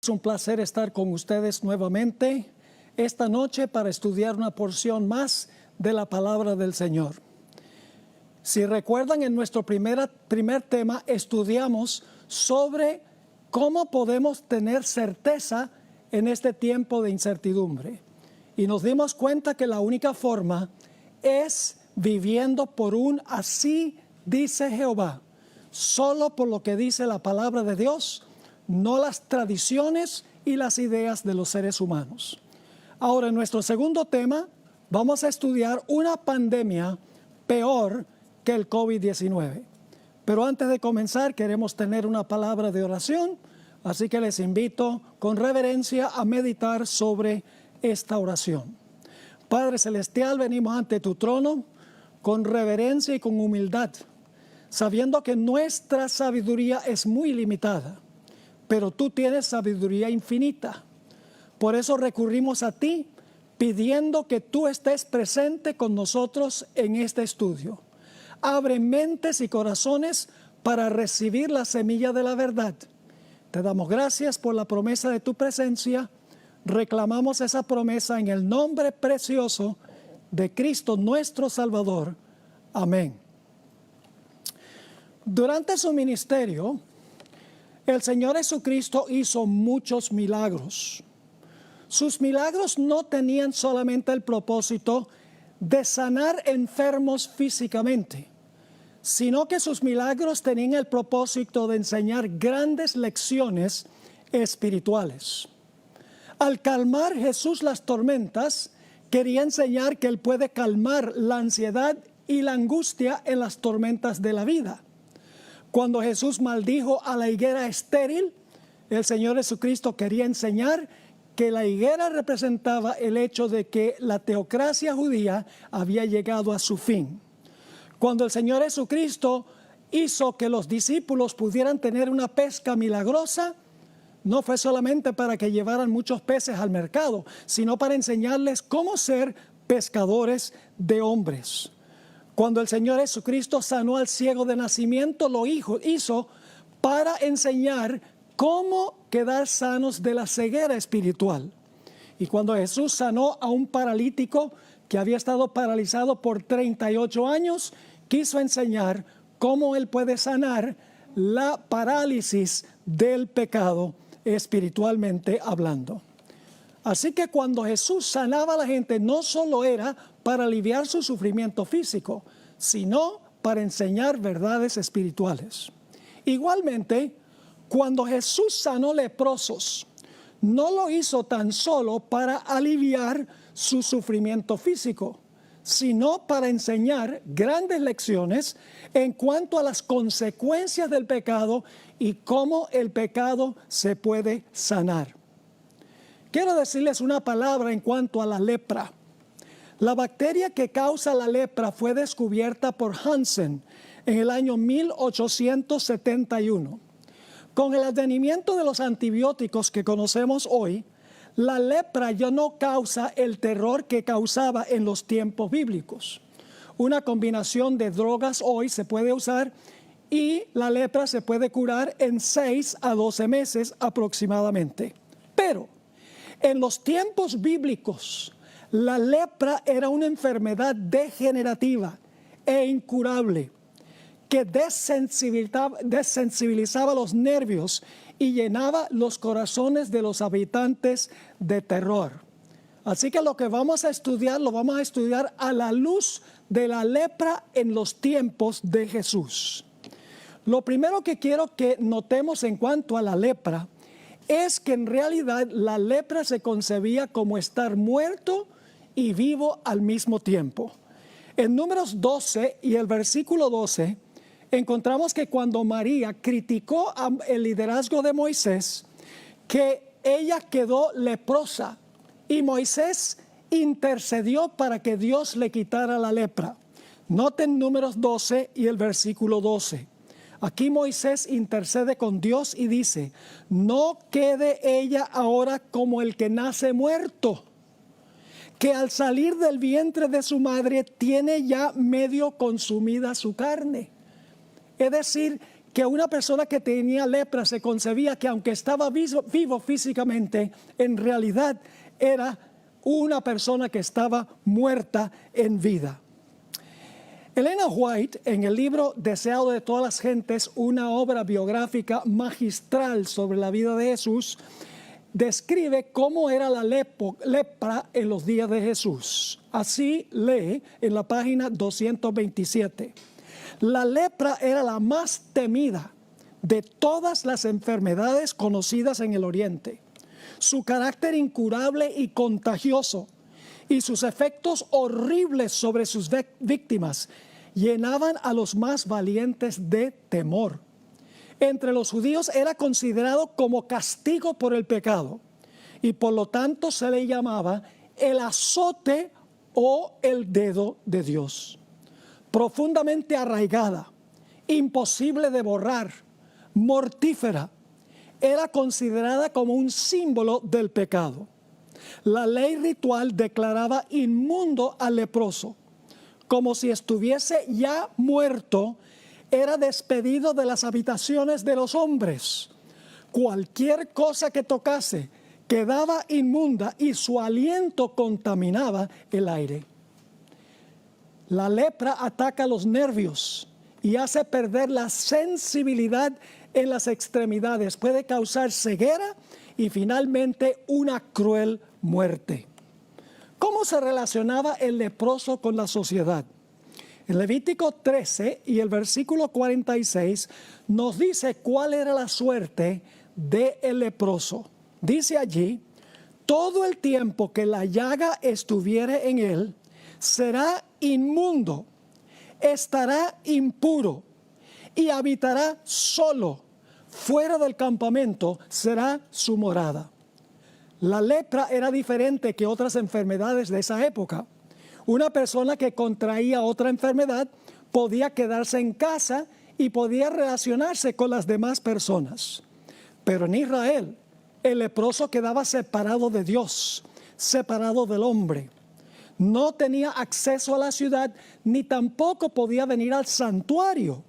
Es un placer estar con ustedes nuevamente esta noche para estudiar una porción más de la palabra del Señor. Si recuerdan, en nuestro primer tema estudiamos sobre cómo podemos tener certeza en este tiempo de incertidumbre. Y nos dimos cuenta que la única forma es viviendo por un así dice Jehová, solo por lo que dice la palabra de Dios, no las tradiciones y las ideas de los seres humanos. Ahora, en nuestro segundo tema, vamos a estudiar una pandemia peor que el COVID-19. Pero antes de comenzar, queremos tener una palabra de oración, así que les invito con reverencia a meditar sobre esta oración. Padre Celestial, venimos ante tu trono con reverencia y con humildad, sabiendo que nuestra sabiduría es muy limitada, pero tú tienes sabiduría infinita. Por eso recurrimos a ti, pidiendo que tú estés presente con nosotros en este estudio. Abre mentes y corazones para recibir la semilla de la verdad. Te damos gracias por la promesa de tu presencia. Reclamamos esa promesa en el nombre precioso de Cristo nuestro Salvador. Amén. Durante su ministerio, el Señor Jesucristo hizo muchos milagros. Sus milagros no tenían solamente el propósito de sanar enfermos físicamente, sino que sus milagros tenían el propósito de enseñar grandes lecciones espirituales. Al calmar Jesús las tormentas, quería enseñar que Él puede calmar la ansiedad y la angustia en las tormentas de la vida. Cuando Jesús maldijo a la higuera estéril, el Señor Jesucristo quería enseñar que la higuera representaba el hecho de que la teocracia judía había llegado a su fin. Cuando el Señor Jesucristo hizo que los discípulos pudieran tener una pesca milagrosa, no fue solamente para que llevaran muchos peces al mercado, sino para enseñarles cómo ser pescadores de hombres. Cuando el Señor Jesucristo sanó al ciego de nacimiento, lo hizo para enseñar cómo quedar sanos de la ceguera espiritual. Y cuando Jesús sanó a un paralítico que había estado paralizado por 38 años, quiso enseñar cómo Él puede sanar la parálisis del pecado espiritualmente hablando. Así que cuando Jesús sanaba a la gente, no solo era para aliviar su sufrimiento físico, sino para enseñar verdades espirituales. Igualmente, cuando Jesús sanó leprosos, no lo hizo tan solo para aliviar su sufrimiento físico, sino para enseñar grandes lecciones en cuanto a las consecuencias del pecado y cómo el pecado se puede sanar. Quiero decirles una palabra en cuanto a la lepra. La bacteria que causa la lepra fue descubierta por Hansen en el año 1871. Con el advenimiento de los antibióticos que conocemos hoy, la lepra ya no causa el terror que causaba en los tiempos bíblicos. Una combinación de drogas hoy se puede usar y la lepra se puede curar en 6 a 12 meses aproximadamente. Pero en los tiempos bíblicos, la lepra era una enfermedad degenerativa e incurable que desensibilizaba los nervios y llenaba los corazones de los habitantes de terror. Así que lo que vamos a estudiar, lo vamos a estudiar a la luz de la lepra en los tiempos de Jesús. Lo primero que quiero que notemos en cuanto a la lepra es que en realidad la lepra se concebía como estar muerto y vivo al mismo tiempo. En Números 12 y el versículo 12, encontramos que cuando María criticó el liderazgo de Moisés, que ella quedó leprosa y Moisés intercedió para que Dios le quitara la lepra. Noten Números 12 y el versículo 12. Aquí Moisés intercede con Dios y dice: no quede ella ahora como el que nace muerto, que al salir del vientre de su madre tiene ya medio consumida su carne. Es decir, que una persona que tenía lepra se concebía que aunque estaba vivo físicamente, en realidad era una persona que estaba muerta en vida. Elena White, en el libro Deseado de todas las gentes, una obra biográfica magistral sobre la vida de Jesús, describe cómo era la lepra en los días de Jesús. Así lee en la página 227. La lepra era la más temida de todas las enfermedades conocidas en el Oriente. Su carácter incurable y contagioso y sus efectos horribles sobre sus víctimas llenaban a los más valientes de temor. Entre los judíos era considerado como castigo por el pecado y por lo tanto se le llamaba el azote o el dedo de Dios. Profundamente arraigada, imposible de borrar, mortífera, era considerada como un símbolo del pecado. La ley ritual declaraba inmundo al leproso, como si estuviese ya muerto. Era despedido de las habitaciones de los hombres. Cualquier cosa que tocase quedaba inmunda y su aliento contaminaba el aire. La lepra ataca los nervios y hace perder la sensibilidad en las extremidades. Puede causar ceguera y finalmente una cruel muerte. ¿Cómo se relacionaba el leproso con la sociedad? En Levítico 13 y el versículo 46 nos dice cuál era la suerte del leproso. Dice allí: todo el tiempo que la llaga estuviere en él, será inmundo, estará impuro y habitará solo. Fuera del campamento será su morada. La lepra era diferente que otras enfermedades de esa época. Una persona que contraía otra enfermedad podía quedarse en casa y podía relacionarse con las demás personas. Pero en Israel, el leproso quedaba separado de Dios, separado del hombre. No tenía acceso a la ciudad, ni tampoco podía venir al santuario.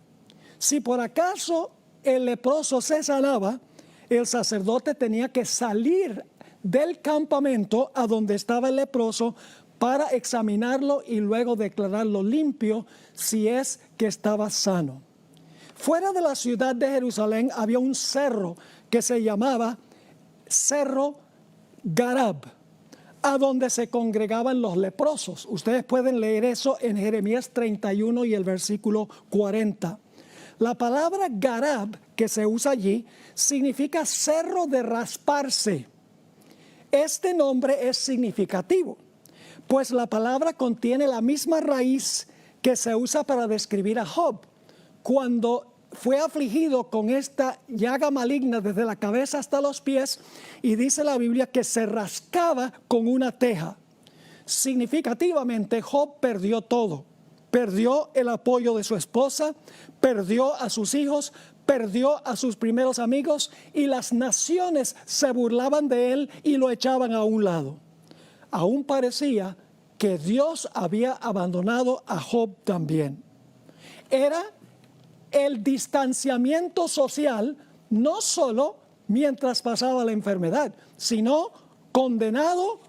Si por acaso el leproso se sanaba, el sacerdote tenía que salir del campamento a donde estaba el leproso para examinarlo y luego declararlo limpio si es que estaba sano. Fuera de la ciudad de Jerusalén había un cerro que se llamaba Cerro Garab, a donde se congregaban los leprosos. Ustedes pueden leer eso en Jeremías 31 y el versículo 40. La palabra Garab que se usa allí significa cerro de rasparse. Este nombre es significativo, pues la palabra contiene la misma raíz que se usa para describir a Job, cuando fue afligido con esta llaga maligna desde la cabeza hasta los pies, y dice la Biblia que se rascaba con una teja. Significativamente, Job perdió todo. Perdió el apoyo de su esposa, perdió a sus hijos, perdió a sus primeros amigos, y las naciones se burlaban de él y lo echaban a un lado. Aún parecía que Dios había abandonado a Job también. Era el distanciamiento social, no solo mientras pasaba la enfermedad, sino condenado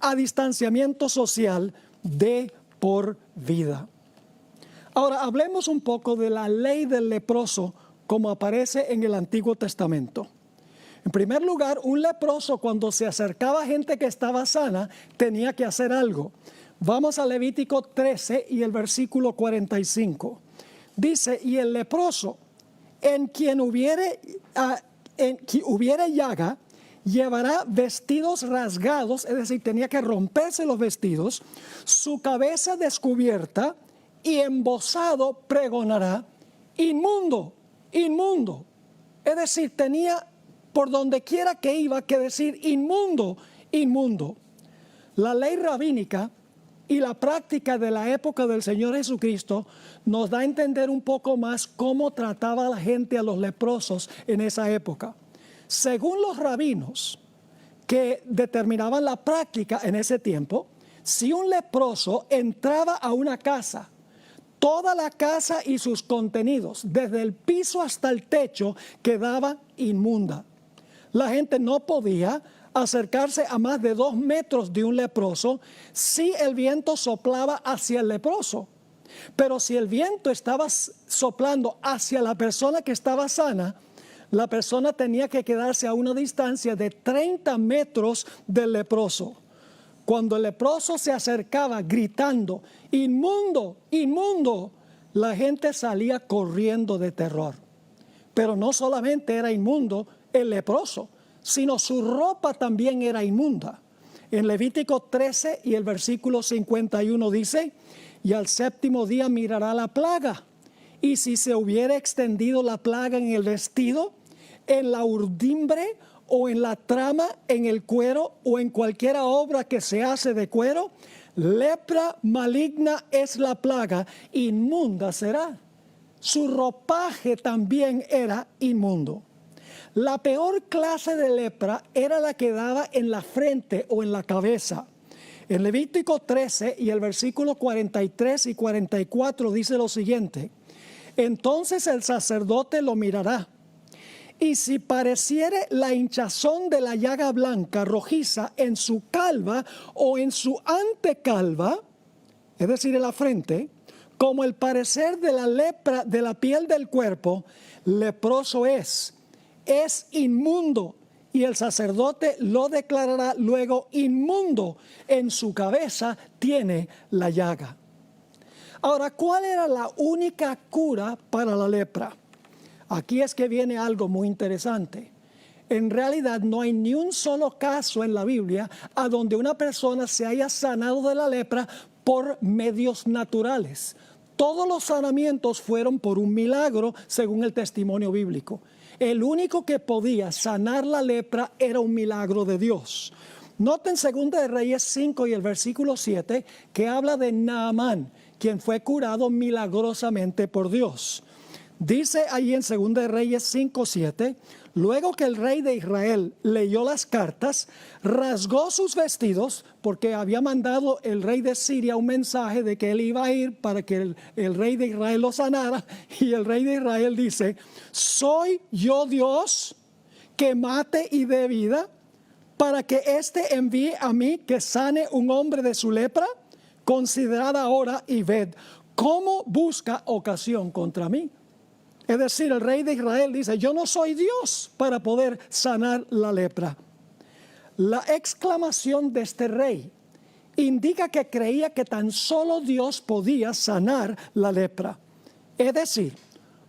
a distanciamiento social de por vida. Ahora, hablemos un poco de la ley del leproso como aparece en el Antiguo Testamento. En primer lugar, un leproso, cuando se acercaba a gente que estaba sana, tenía que hacer algo. Vamos a Levítico 13 y el versículo 45. Dice: y el leproso, en quien hubiere llaga, llevará vestidos rasgados, es decir, tenía que romperse los vestidos, su cabeza descubierta, y embozado pregonará: inmundo, inmundo. Es decir, tenía por donde quiera que iba que decir: inmundo, inmundo. La ley rabínica y la práctica de la época del Señor Jesucristo nos da a entender un poco más cómo trataba la gente a los leprosos en esa época. Según los rabinos que determinaban la práctica en ese tiempo, si un leproso entraba a una casa, Toda la casa y sus contenidos, desde el piso hasta el techo, quedaba inmunda. La gente no podía acercarse a más de 2 metros de un leproso si el viento soplaba hacia el leproso. Pero si el viento estaba soplando hacia la persona que estaba sana, la persona tenía que quedarse a una distancia de 30 metros del leproso. Cuando el leproso se acercaba gritando, inmundo, inmundo, la gente salía corriendo de terror. Pero no solamente era inmundo el leproso, sino su ropa también era inmunda. En Levítico 13 y el versículo 51 dice, y al séptimo día mirará la plaga, y si se hubiera extendido la plaga en el vestido, en la urdimbre o en la trama, en el cuero o en cualquier obra que se hace de cuero, lepra maligna es la plaga, inmunda será. Su ropaje también era inmundo. La peor clase de lepra era la que daba en la frente o en la cabeza. En Levítico 13 y el versículo 43 y 44 dice lo siguiente: entonces el sacerdote lo mirará, y si pareciere la hinchazón de la llaga blanca rojiza en su calva o en su antecalva, es decir, en la frente, como el parecer de la lepra de la piel del cuerpo, leproso es inmundo, y el sacerdote lo declarará luego inmundo. En su cabeza tiene la llaga. Ahora, ¿cuál era la única cura para la lepra? Aquí es que viene algo muy interesante. En realidad no hay ni un solo caso en la Biblia a donde una persona se haya sanado de la lepra por medios naturales. Todos los sanamientos fueron por un milagro, según el testimonio bíblico. El único que podía sanar la lepra era un milagro de Dios. Noten 2 de Reyes 5 y el versículo 7 que habla de Naamán, quien fue curado milagrosamente por Dios. Dice allí en 2 de Reyes 5:7, luego que el rey de Israel leyó las cartas, rasgó sus vestidos, porque había mandado el rey de Siria un mensaje de que él iba a ir para que el rey de Israel lo sanara, y el rey de Israel dice, ¿soy yo Dios que mate y dé vida, para que éste envíe a mí que sane un hombre de su lepra? Considerad ahora y ved cómo busca ocasión contra mí. Es decir, el rey de Israel dice, yo no soy Dios para poder sanar la lepra. La exclamación de este rey indica que creía que tan solo Dios podía sanar la lepra. Es decir,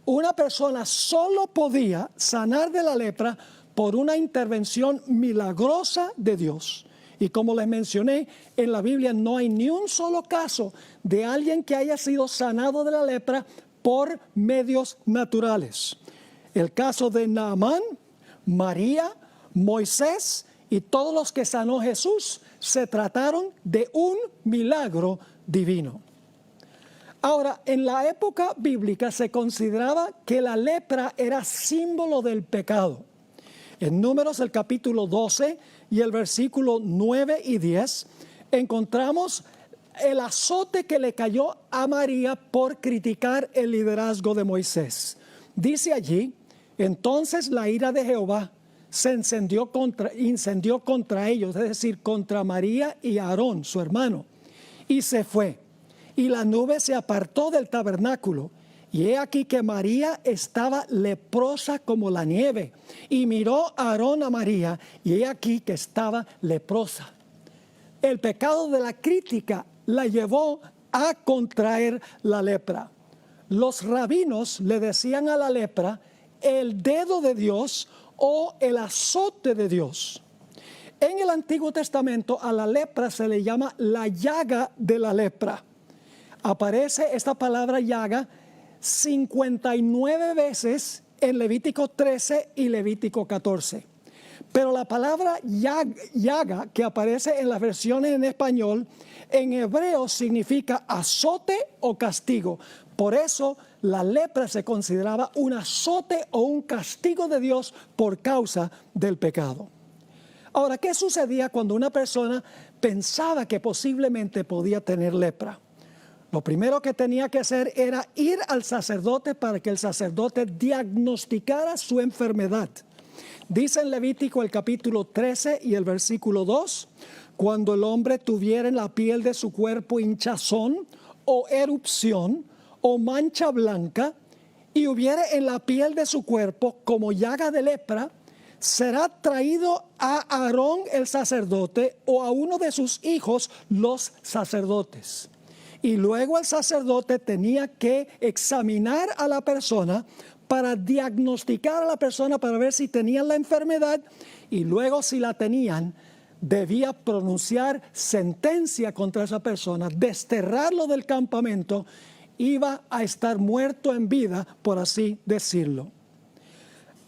una persona solo podía sanar de la lepra por una intervención milagrosa de Dios. Y como les mencioné, en la Biblia no hay ni un solo caso de alguien que haya sido sanado de la lepra por medios naturales. El caso de Naamán, María, Moisés y todos los que sanó Jesús se trataron de un milagro divino. Ahora, en la época bíblica se consideraba que la lepra era símbolo del pecado. En Números, el capítulo 12 y el versículo 9 y 10, encontramos el azote que le cayó a María por criticar el liderazgo de Moisés. Dice allí, entonces la ira de Jehová se incendió contra ellos, es decir, contra María y Aarón, su hermano, y se fue. Y la nube se apartó del tabernáculo, y he aquí que María estaba leprosa como la nieve, y miró a Aarón a María, y he aquí que estaba leprosa. El pecado de la crítica la llevó a contraer la lepra. Los rabinos le decían a la lepra el dedo de Dios o el azote de Dios. En el Antiguo Testamento a la lepra se le llama la llaga de la lepra. Aparece esta palabra llaga 59 veces en Levítico 13 y Levítico 14. Pero la palabra llaga que aparece en las versiones en español, en hebreo significa azote o castigo. Por eso la lepra se consideraba un azote o un castigo de Dios por causa del pecado. Ahora, ¿qué sucedía cuando una persona pensaba que posiblemente podía tener lepra? Lo primero que tenía que hacer era ir al sacerdote para que el sacerdote diagnosticara su enfermedad. Dice en Levítico el capítulo 13 y el versículo 2, cuando el hombre tuviera en la piel de su cuerpo hinchazón o erupción o mancha blanca y hubiera en la piel de su cuerpo como llaga de lepra, será traído a Aarón el sacerdote o a uno de sus hijos los sacerdotes. Y luego el sacerdote tenía que examinar a la persona para diagnosticar a la persona para ver si tenían la enfermedad y luego si la tenían, debía pronunciar sentencia contra esa persona, desterrarlo del campamento, iba a estar muerto en vida, por así decirlo.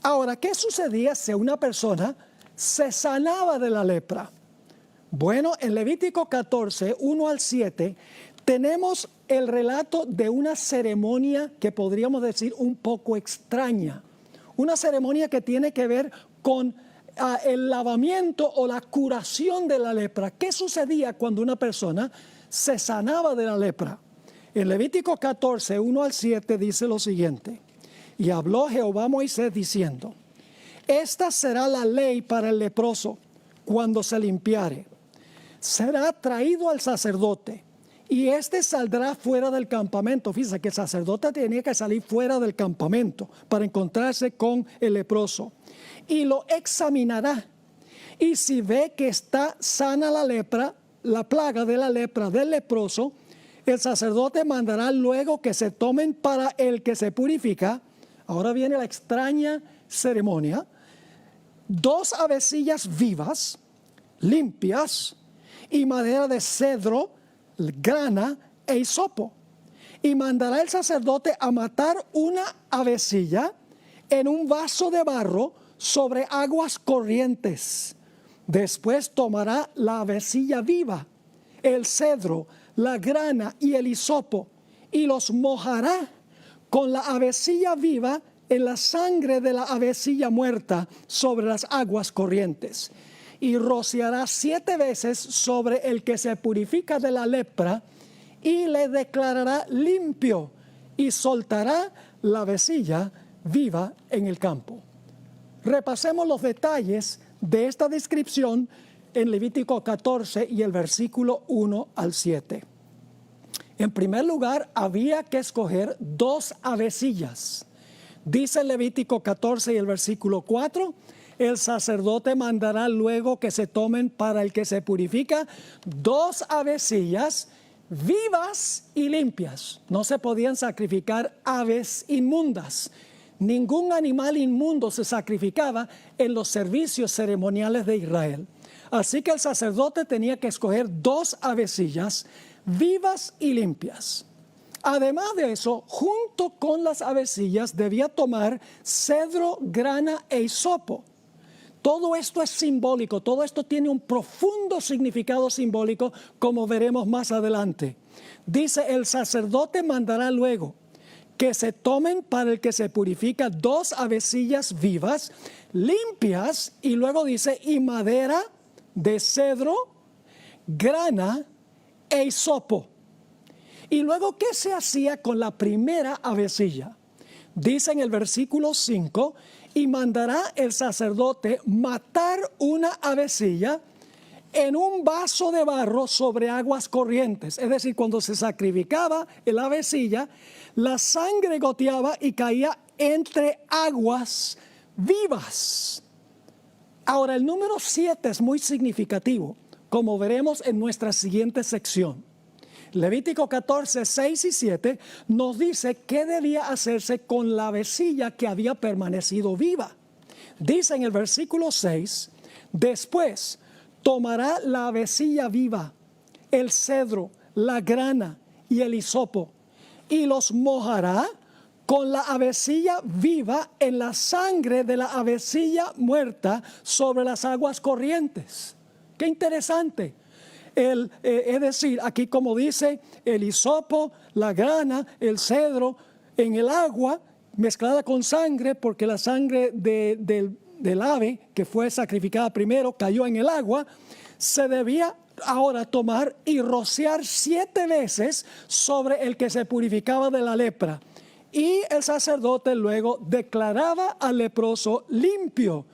Ahora, ¿qué sucedía si una persona se sanaba de la lepra? Bueno, en Levítico 14, 1 al 7, tenemos el relato de una ceremonia que podríamos decir un poco extraña. Una ceremonia que tiene que ver con el lavamiento o la curación de la lepra. ¿Qué sucedía cuando una persona se sanaba de la lepra? En Levítico 14, 1 al 7 dice lo siguiente. Y habló Jehová a Moisés diciendo, esta será la ley para el leproso cuando se limpiare. Será traído al sacerdote y éste saldrá fuera del campamento. Fíjense que el sacerdote tenía que salir fuera del campamento para encontrarse con el leproso. Y lo examinará. Y si ve que está sana la lepra, la plaga de la lepra del leproso, el sacerdote mandará luego que se tomen para el que se purifica. Ahora viene la extraña ceremonia. 2 avecillas vivas, limpias, y madera de cedro, grana e hisopo. Y mandará el sacerdote a matar una avecilla en un vaso de barro sobre aguas corrientes. Después tomará la avecilla viva, el cedro, la grana y el hisopo, y los mojará con la avecilla viva en la sangre de la avecilla muerta sobre las aguas corrientes. Y rociará 7 veces sobre el que se purifica de la lepra y le declarará limpio y soltará la avecilla viva en el campo. Repasemos los detalles de esta descripción en Levítico 14 y el versículo 1 al 7. En primer lugar, había que escoger 2 avecillas. Dice Levítico 14 y el versículo 4, el sacerdote mandará luego que se tomen para el que se purifica 2 avecillas vivas y limpias. No se podían sacrificar aves inmundas. Ningún animal inmundo se sacrificaba en los servicios ceremoniales de Israel. Así que el sacerdote tenía que escoger 2 avecillas vivas y limpias. Además de eso, junto con las avecillas debía tomar cedro, grana e hisopo. Todo esto es simbólico, todo esto tiene un profundo significado simbólico, como veremos más adelante. Dice, el sacerdote mandará luego que se tomen para el que se purifica 2 avecillas vivas, limpias, y luego dice, y madera de cedro, grana e hisopo. Y luego, ¿qué se hacía con la primera avecilla? Dice en el versículo 5, y mandará el sacerdote matar una avecilla en un vaso de barro sobre aguas corrientes. Es decir, cuando se sacrificaba la avecilla, la sangre goteaba y caía entre aguas vivas. Ahora, el número 7 es muy significativo, como veremos en nuestra siguiente sección. Levítico 14, 6 y 7 nos dice qué debía hacerse con la avecilla que había permanecido viva. Dice en el versículo 6, después tomará la avecilla viva, el cedro, la grana y el hisopo, y los mojará con la avecilla viva en la sangre de la avecilla muerta sobre las aguas corrientes. ¡Qué interesante! Es decir, aquí como dice, el hisopo, la grana, el cedro, en el agua mezclada con sangre, porque la sangre del ave que fue sacrificada primero cayó en el agua, se debía ahora tomar y rociar 7 veces sobre el que se purificaba de la lepra. Y el sacerdote luego declaraba al leproso limpio.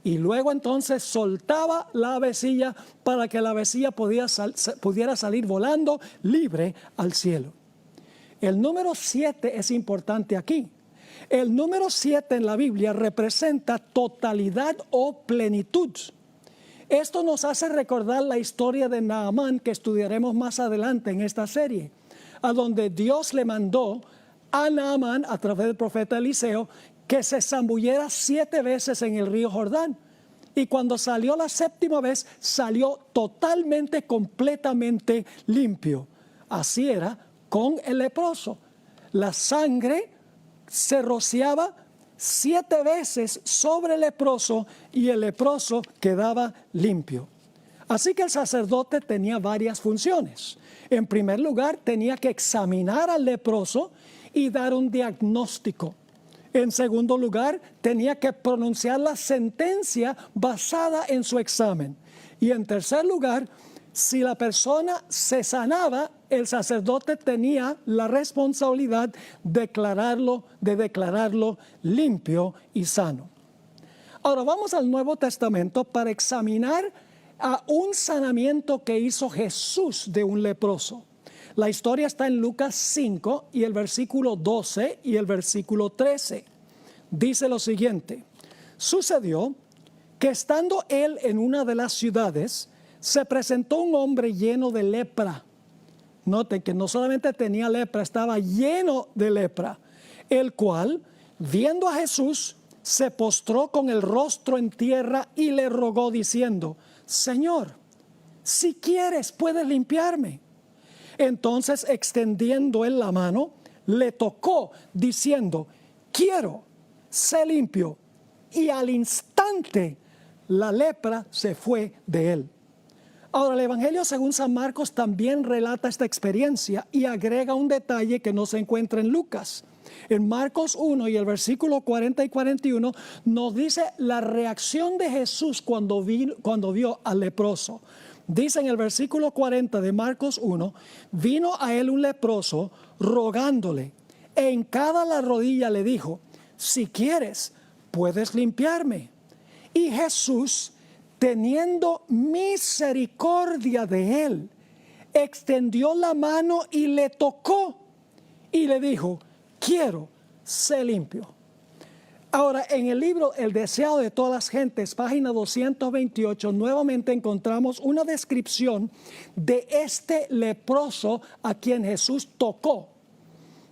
Y luego entonces soltaba la avecilla para que la avecilla pudiera salir volando libre al cielo. El número 7 es importante aquí. El número 7 en la Biblia representa totalidad o plenitud. Esto nos hace recordar la historia de Naamán que estudiaremos más adelante en esta serie, a donde Dios le mandó a Naamán a través del profeta Eliseo que se zambulliera 7 veces en el río Jordán. Y cuando salió la 7ª vez, salió totalmente, completamente limpio. Así era con el leproso. La sangre se rociaba 7 veces sobre el leproso y el leproso quedaba limpio. Así que el sacerdote tenía varias funciones. En primer lugar, tenía que examinar al leproso y dar un diagnóstico. En segundo lugar, tenía que pronunciar la sentencia basada en su examen. Y en tercer lugar, si la persona se sanaba, el sacerdote tenía la responsabilidad de declararlo limpio y sano. Ahora vamos al Nuevo Testamento para examinar a un sanamiento que hizo Jesús de un leproso. La historia está en Lucas 5 y el versículo 12 y el versículo 13. Dice lo siguiente: sucedió que estando él en una de las ciudades, se presentó un hombre lleno de lepra. Noten que no solamente tenía lepra, estaba lleno de lepra, el cual, viendo a Jesús, se postró con el rostro en tierra y le rogó diciendo: Señor, si quieres puedes limpiarme. Entonces, extendiendo él la mano, le tocó diciendo: quiero, sé limpio. Y al instante la lepra se fue de él. Ahora, el Evangelio según San Marcos también relata esta experiencia y agrega un detalle que no se encuentra en Lucas. En Marcos 1 y el versículo 40 y 41 nos dice la reacción de Jesús cuando vio al leproso. Dice en el versículo 40 de Marcos 1, vino a él un leproso rogándole, e hincada la rodilla le dijo: si quieres, puedes limpiarme. Y Jesús, teniendo misericordia de él, extendió la mano y le tocó y le dijo: quiero, sé limpio. Ahora, en el libro El deseado de todas las gentes, página 228, nuevamente encontramos una descripción de este leproso a quien Jesús tocó.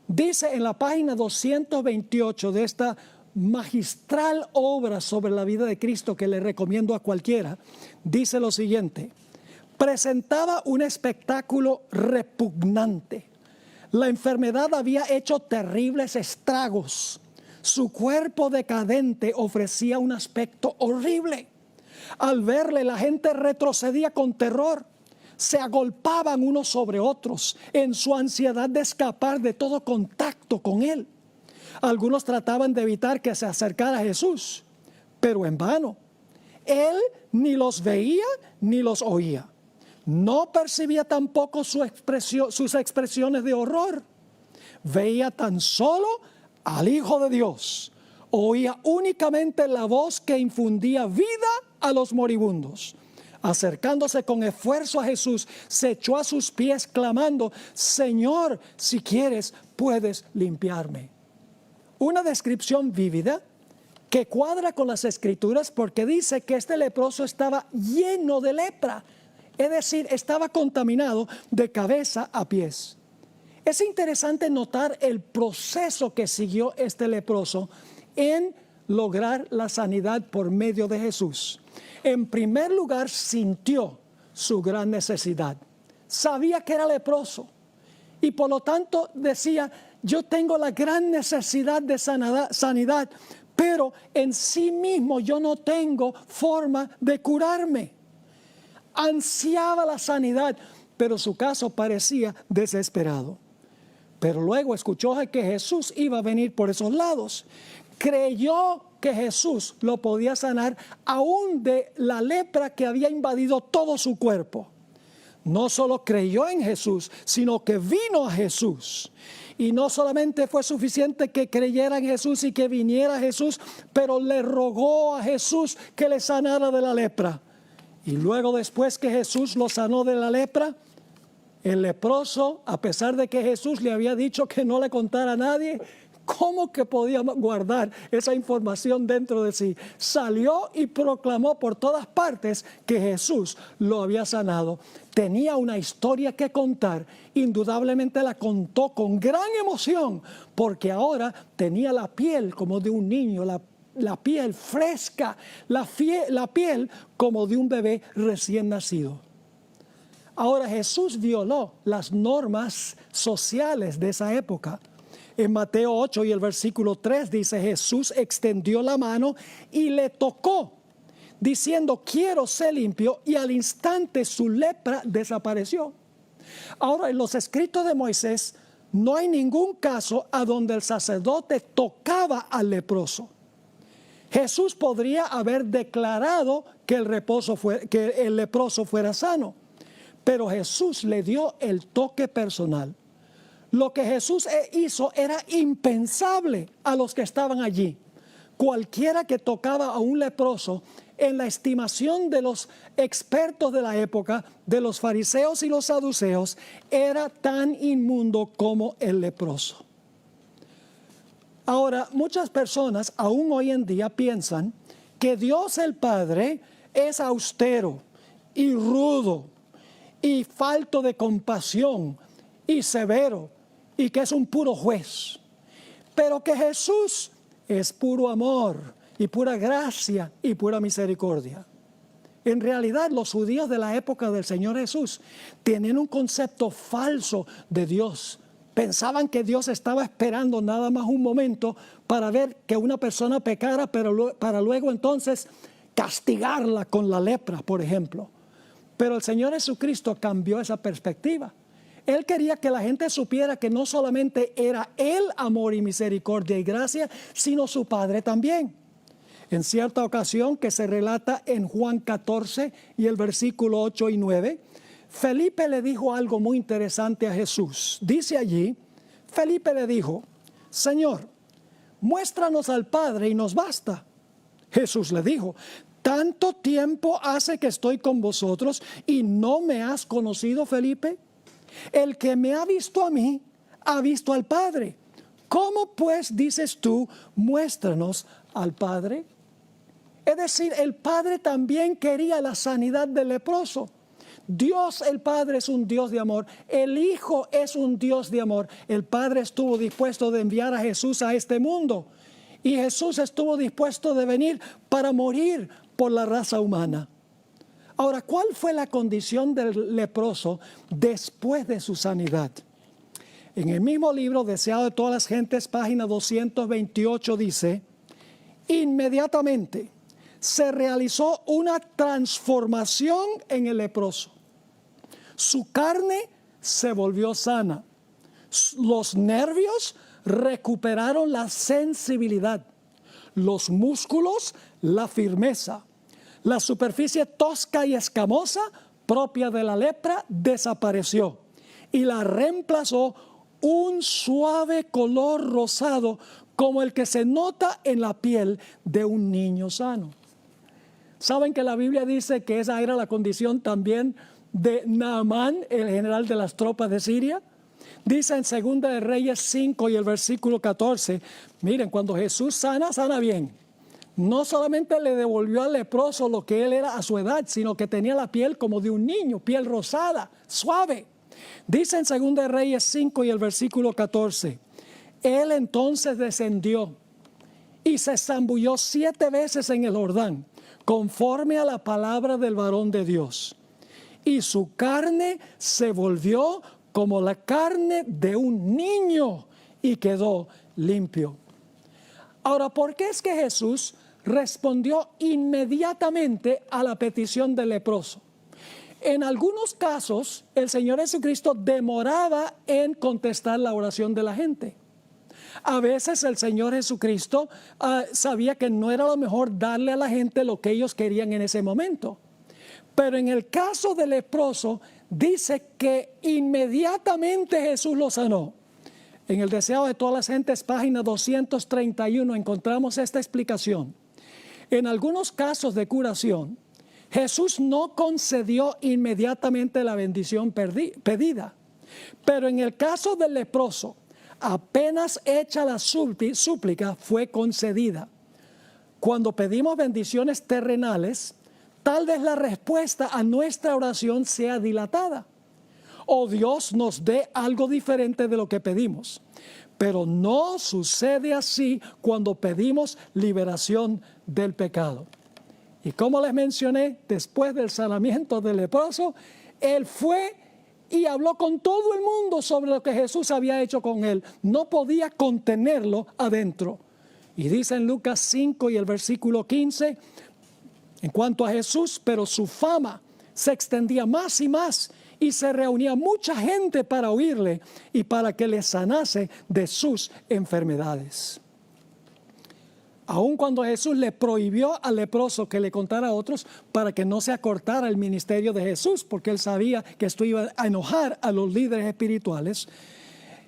Dice en la página 228 de esta magistral obra sobre la vida de Cristo que le recomiendo a cualquiera, dice lo siguiente: presentaba un espectáculo repugnante. La enfermedad había hecho terribles estragos. Su cuerpo decadente ofrecía un aspecto horrible. Al verle, la gente retrocedía con terror. Se agolpaban unos sobre otros en su ansiedad de escapar de todo contacto con él. Algunos trataban de evitar que se acercara a Jesús, pero en vano. Él ni los veía ni los oía. No percibía tampoco sus expresiones de horror. Veía tan solo al Hijo de Dios. Oía únicamente la voz que infundía vida a los moribundos. Acercándose con esfuerzo a Jesús, se echó a sus pies clamando: Señor, si quieres, puedes limpiarme. Una descripción vívida que cuadra con las Escrituras, porque dice que este leproso estaba lleno de lepra, es decir, estaba contaminado de cabeza a pies. Es interesante notar el proceso que siguió este leproso en lograr la sanidad por medio de Jesús. En primer lugar, sintió su gran necesidad. Sabía que era leproso y por lo tanto decía: yo tengo la gran necesidad de sanidad, pero en sí mismo yo no tengo forma de curarme. Ansiaba la sanidad, pero su caso parecía desesperado. Pero luego escuchó que Jesús iba a venir por esos lados. Creyó que Jesús lo podía sanar aún de la lepra que había invadido todo su cuerpo. no solo creyó en Jesús, sino que vino a Jesús. Y no solamente fue suficiente que creyera en Jesús y que viniera a Jesús, pero le rogó a Jesús que le sanara de la lepra. Y luego, después que Jesús lo sanó de la lepra, el leproso, a pesar de que Jesús le había dicho que no le contara a nadie, ¿cómo que podía guardar esa información dentro de sí? Salió y proclamó por todas partes que Jesús lo había sanado. Tenía una historia que contar. Indudablemente la contó con gran emoción, porque ahora tenía la piel como de un niño, la piel fresca, la piel como de un bebé recién nacido. Ahora Jesús violó las normas sociales de esa época. En Mateo 8 y el versículo 3 dice: Jesús extendió la mano y le tocó, diciendo: quiero ser limpio, y al instante su lepra desapareció. Ahora, en los escritos de Moisés no hay ningún caso a donde el sacerdote tocaba al leproso. Jesús podría haber declarado que el leproso fuera sano, pero Jesús le dio el toque personal. Lo que Jesús hizo era impensable a los que estaban allí. Cualquiera que tocaba a un leproso, en la estimación de los expertos de la época, de los fariseos y los saduceos, era tan inmundo como el leproso. Ahora, muchas personas aún hoy en día piensan que Dios el Padre es austero y rudo y falto de compasión y severo, y que es un puro juez, pero que Jesús es puro amor y pura gracia y pura misericordia. En realidad, los judíos de la época del Señor Jesús tienen un concepto falso de Dios. Pensaban que Dios estaba esperando nada más un momento para ver que una persona pecara, pero para luego entonces castigarla con la lepra, por ejemplo. Pero el Señor Jesucristo cambió esa perspectiva. Él quería que la gente supiera que no solamente era Él amor y misericordia y gracia, sino su Padre también. En cierta ocasión, que se relata en Juan 14 y el versículo 8 y 9, Felipe le dijo algo muy interesante a Jesús. Dice allí, Felipe le dijo: Señor, muéstranos al Padre y nos basta. Jesús le dijo: ¿tanto tiempo hace que estoy con vosotros y no me has conocido, Felipe? El que me ha visto a mí, ha visto al Padre. ¿Cómo pues dices tú, muéstranos al Padre? Es decir, el Padre también quería la sanidad del leproso. Dios el Padre es un Dios de amor. El Hijo es un Dios de amor. El Padre estuvo dispuesto de enviar a Jesús a este mundo. Y Jesús estuvo dispuesto de venir para morir por la raza humana. Ahora, ¿cuál fue la condición del leproso después de su sanidad? En el mismo libro, Deseado de todas las gentes, página 228, dice: inmediatamente se realizó una transformación en el leproso. Su carne se volvió sana. Los nervios recuperaron la sensibilidad. Los músculos, la firmeza. La superficie tosca y escamosa, propia de la lepra, desapareció y la reemplazó un suave color rosado, como el que se nota en la piel de un niño sano. ¿Saben que la Biblia dice que esa era la condición también de Naamán, el general de las tropas de Siria? Dice en 2 de Reyes 5 y el versículo 14, miren, cuando Jesús sana, sana bien. No solamente le devolvió al leproso lo que él era a su edad, sino que tenía la piel como de un niño, piel rosada, suave. Dice en 2 de Reyes 5 y el versículo 14, él entonces descendió y se zambulló 7 veces en el Jordán, conforme a la palabra del varón de Dios. Y su carne se volvió como la carne de un niño y quedó limpio. Ahora, ¿por qué es que Jesús respondió inmediatamente a la petición del leproso? En algunos casos, el Señor Jesucristo demoraba en contestar la oración de la gente. A veces el Señor Jesucristo sabía que no era lo mejor darle a la gente lo que ellos querían en ese momento. Pero en el caso del leproso, dice que inmediatamente Jesús lo sanó. En el Deseo de todas las gentes, página 231, encontramos esta explicación. En algunos casos de curación, Jesús no concedió inmediatamente la bendición pedida, pero en el caso del leproso, apenas hecha la súplica, fue concedida. Cuando pedimos bendiciones terrenales, tal vez la respuesta a nuestra oración sea dilatada, o Dios nos dé algo diferente de lo que pedimos. Pero no sucede así cuando pedimos liberación del pecado. Y como les mencioné, después del sanamiento del leproso, él fue y habló con todo el mundo sobre lo que Jesús había hecho con él. No podía contenerlo adentro. Y dice en Lucas 5 y el versículo 15, en cuanto a Jesús, pero su fama se extendía más y más, y se reunía mucha gente para oírle y para que le sanase de sus enfermedades. Aun cuando Jesús le prohibió al leproso que le contara a otros para que no se acortara el ministerio de Jesús, porque él sabía que esto iba a enojar a los líderes espirituales,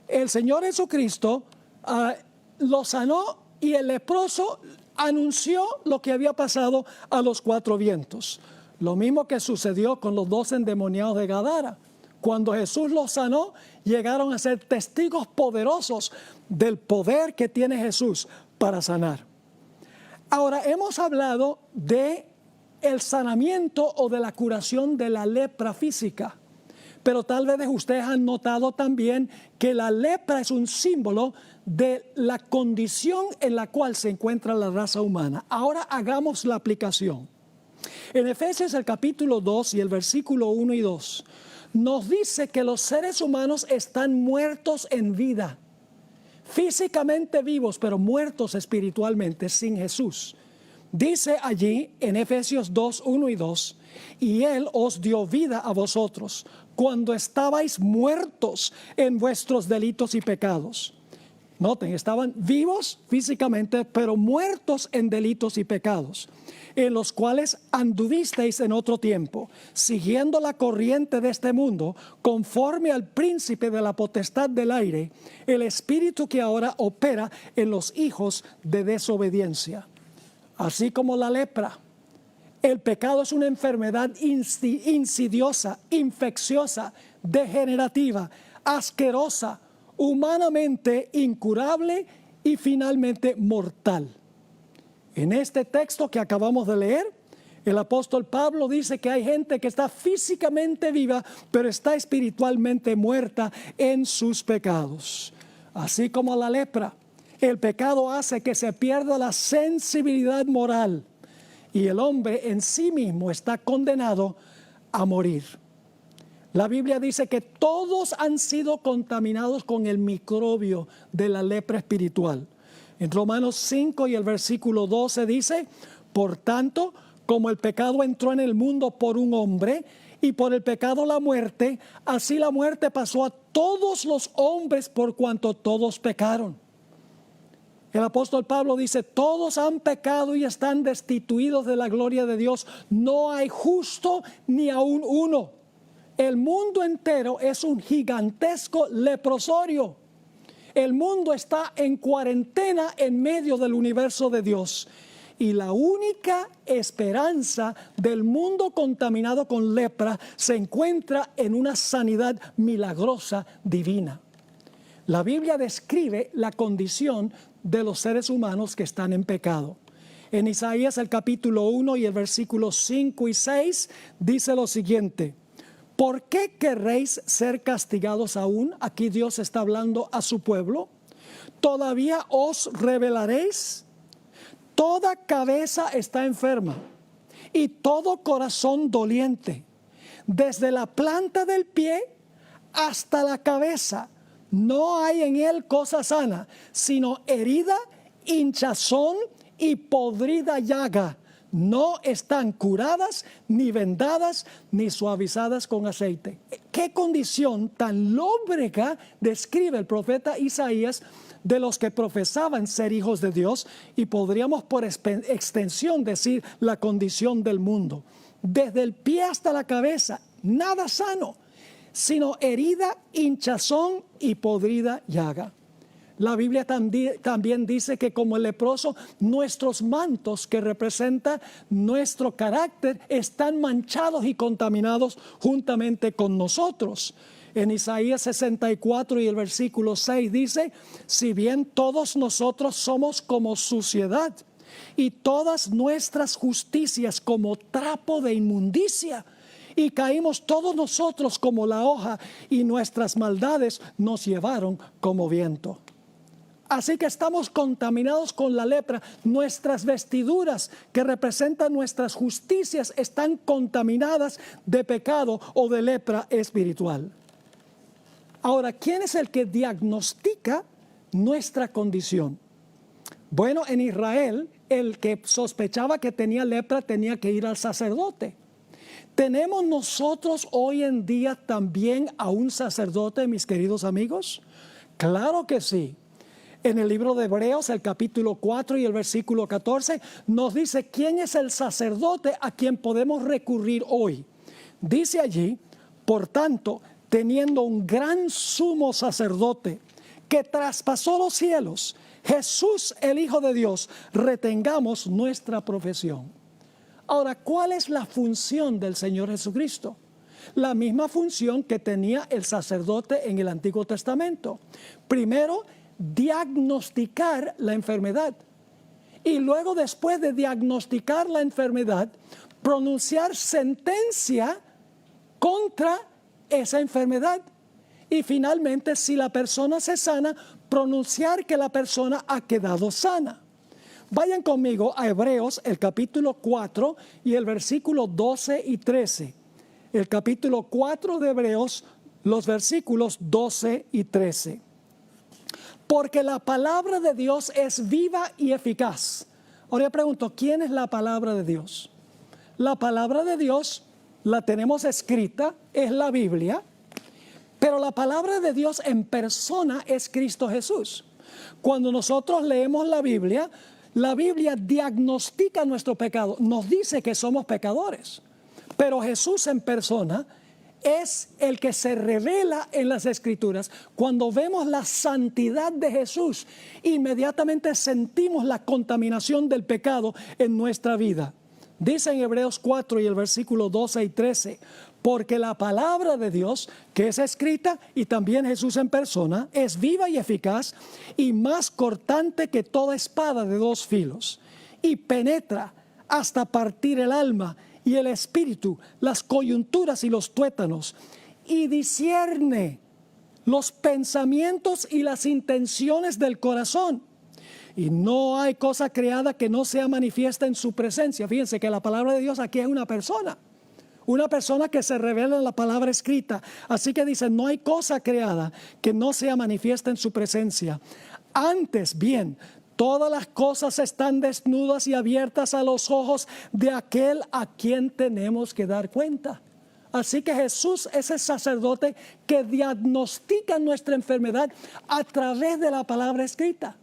el Señor Jesucristo lo sanó y el leproso anunció lo que había pasado a los cuatro vientos. Lo mismo que sucedió con los 2 endemoniados de Gadara. Cuando Jesús los sanó, llegaron a ser testigos poderosos del poder que tiene Jesús para sanar. Ahora, hemos hablado de el sanamiento o de la curación de la lepra física. Pero tal vez ustedes han notado también que la lepra es un símbolo de la condición en la cual se encuentra la raza humana. Ahora hagamos la aplicación. En Efesios el capítulo 2 y el versículo 1 y 2 nos dice que los seres humanos están muertos en vida, físicamente vivos, pero muertos espiritualmente sin Jesús. Dice allí en Efesios 2, 1 y 2, y Él os dio vida a vosotros cuando estabais muertos en vuestros delitos y pecados. Noten, estaban vivos físicamente, pero muertos en delitos y pecados, en los cuales anduvisteis en otro tiempo, siguiendo la corriente de este mundo, conforme al príncipe de la potestad del aire, el espíritu que ahora opera en los hijos de desobediencia. Así como la lepra, el pecado es una enfermedad insidiosa, infecciosa, degenerativa, asquerosa, humanamente incurable y finalmente mortal. En este texto que acabamos de leer, el apóstol Pablo dice que hay gente que está físicamente viva, pero está espiritualmente muerta en sus pecados. Así como la lepra, el pecado hace que se pierda la sensibilidad moral y el hombre en sí mismo está condenado a morir. La Biblia dice que todos han sido contaminados con el microbio de la lepra espiritual. En Romanos 5 y el versículo 12 dice, por tanto, como el pecado entró en el mundo por un hombre y por el pecado la muerte, así la muerte pasó a todos los hombres por cuanto todos pecaron. El apóstol Pablo dice, todos han pecado y están destituidos de la gloria de Dios. No hay justo ni aún uno. El mundo entero es un gigantesco leprosorio. El mundo está en cuarentena en medio del universo de Dios. Y la única esperanza del mundo contaminado con lepra se encuentra en una sanidad milagrosa divina. La Biblia describe la condición de los seres humanos que están en pecado. En Isaías el capítulo 1 y el versículo 5 y 6 dice lo siguiente. ¿Por qué querréis ser castigados aún? Aquí Dios está hablando a su pueblo. ¿Todavía os rebelaréis? Toda cabeza está enferma y todo corazón doliente. Desde la planta del pie hasta la cabeza no hay en él cosa sana, sino herida, hinchazón y podrida llaga. No están curadas, ni vendadas, ni suavizadas con aceite. ¿Qué condición tan lóbrega describe el profeta Isaías de los que profesaban ser hijos de Dios? Y podríamos por extensión decir la condición del mundo. Desde el pie hasta la cabeza, nada sano. sino herida, hinchazón y podrida llaga. La Biblia también dice que como el leproso, nuestros mantos que representan nuestro carácter están manchados y contaminados juntamente con nosotros. En Isaías 64 y el versículo 6 dice, si bien todos nosotros somos como suciedad y todas nuestras justicias como trapo de inmundicia, y caímos todos nosotros como la hoja y nuestras maldades nos llevaron como viento. Así que estamos contaminados con la lepra. Nuestras vestiduras que representan nuestras justicias están contaminadas de pecado o de lepra espiritual. Ahora, ¿quién es el que diagnostica nuestra condición? Bueno, en Israel, el que sospechaba que tenía lepra tenía que ir al sacerdote. ¿Tenemos nosotros hoy en día también a un sacerdote, mis queridos amigos? Claro que sí. En el libro de Hebreos, el capítulo 4 y el versículo 14, nos dice quién es el sacerdote a quien podemos recurrir hoy. Dice allí, por tanto, teniendo un gran sumo sacerdote que traspasó los cielos, Jesús, el Hijo de Dios, retengamos nuestra profesión. Ahora, ¿cuál es la función del Señor Jesucristo? La misma función que tenía el sacerdote en el Antiguo Testamento. Primero, diagnosticar la enfermedad. Y luego, después de diagnosticar la enfermedad, pronunciar sentencia contra esa enfermedad. Y finalmente, si la persona se sana, pronunciar que la persona ha quedado sana. Vayan conmigo a Hebreos, el capítulo 4 y el versículo 12 y 13. El capítulo 4 de Hebreos, los versículos 12 y 13. Porque la palabra de Dios es viva y eficaz. Ahora yo pregunto, ¿quién es la palabra de Dios? La palabra de Dios la tenemos escrita, es la Biblia, pero la palabra de Dios en persona es Cristo Jesús. Cuando nosotros leemos la Biblia diagnostica nuestro pecado, nos dice que somos pecadores, pero Jesús en persona es el que se revela en las Escrituras. Cuando vemos la santidad de Jesús, inmediatamente sentimos la contaminación del pecado en nuestra vida. Dice en Hebreos 4 y el versículo 12 y 13, porque la palabra de Dios que es escrita y también Jesús en persona es viva y eficaz y más cortante que toda espada de dos filos y penetra hasta partir el alma y el espíritu, las coyunturas y los tuétanos, y discierne los pensamientos y las intenciones del corazón. Y no hay cosa creada que no sea manifiesta en su presencia. Fíjense que la palabra de Dios aquí es una persona que se revela en la palabra escrita. Así que dice, no hay cosa creada que no sea manifiesta en su presencia. Antes bien, todas las cosas están desnudas y abiertas a los ojos de aquel a quien tenemos que dar cuenta. Así que Jesús es el sacerdote que diagnostica nuestra enfermedad a través de la palabra escrita.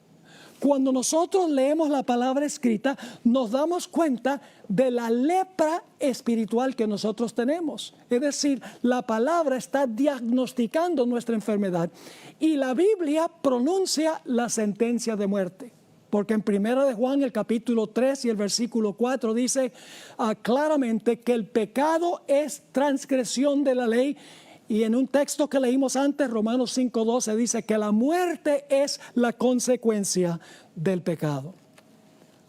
Cuando nosotros leemos la palabra escrita, nos damos cuenta de la lepra espiritual que nosotros tenemos. Es decir, la palabra está diagnosticando nuestra enfermedad y la Biblia pronuncia la sentencia de muerte. Porque en 1 de Juan, el capítulo 3 y el versículo 4 dice claramente que el pecado es transgresión de la ley. Y en un texto que leímos antes, Romanos 5:12, dice que la muerte es la consecuencia del pecado.